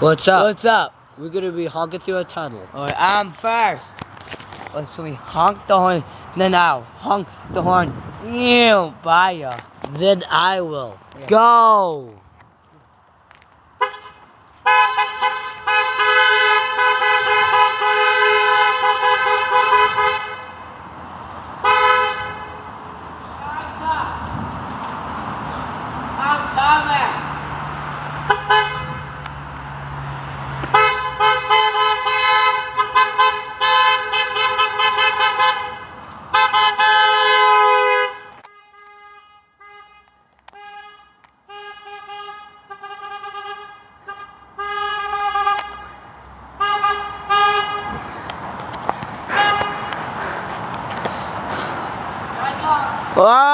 What's up? What's up? We're gonna be honking through a tunnel. Alright, I'm first. Let's we honk the horn, then I'll honk the horn by ya. Then I will. Yeah. Go! I'm coming. Whoa!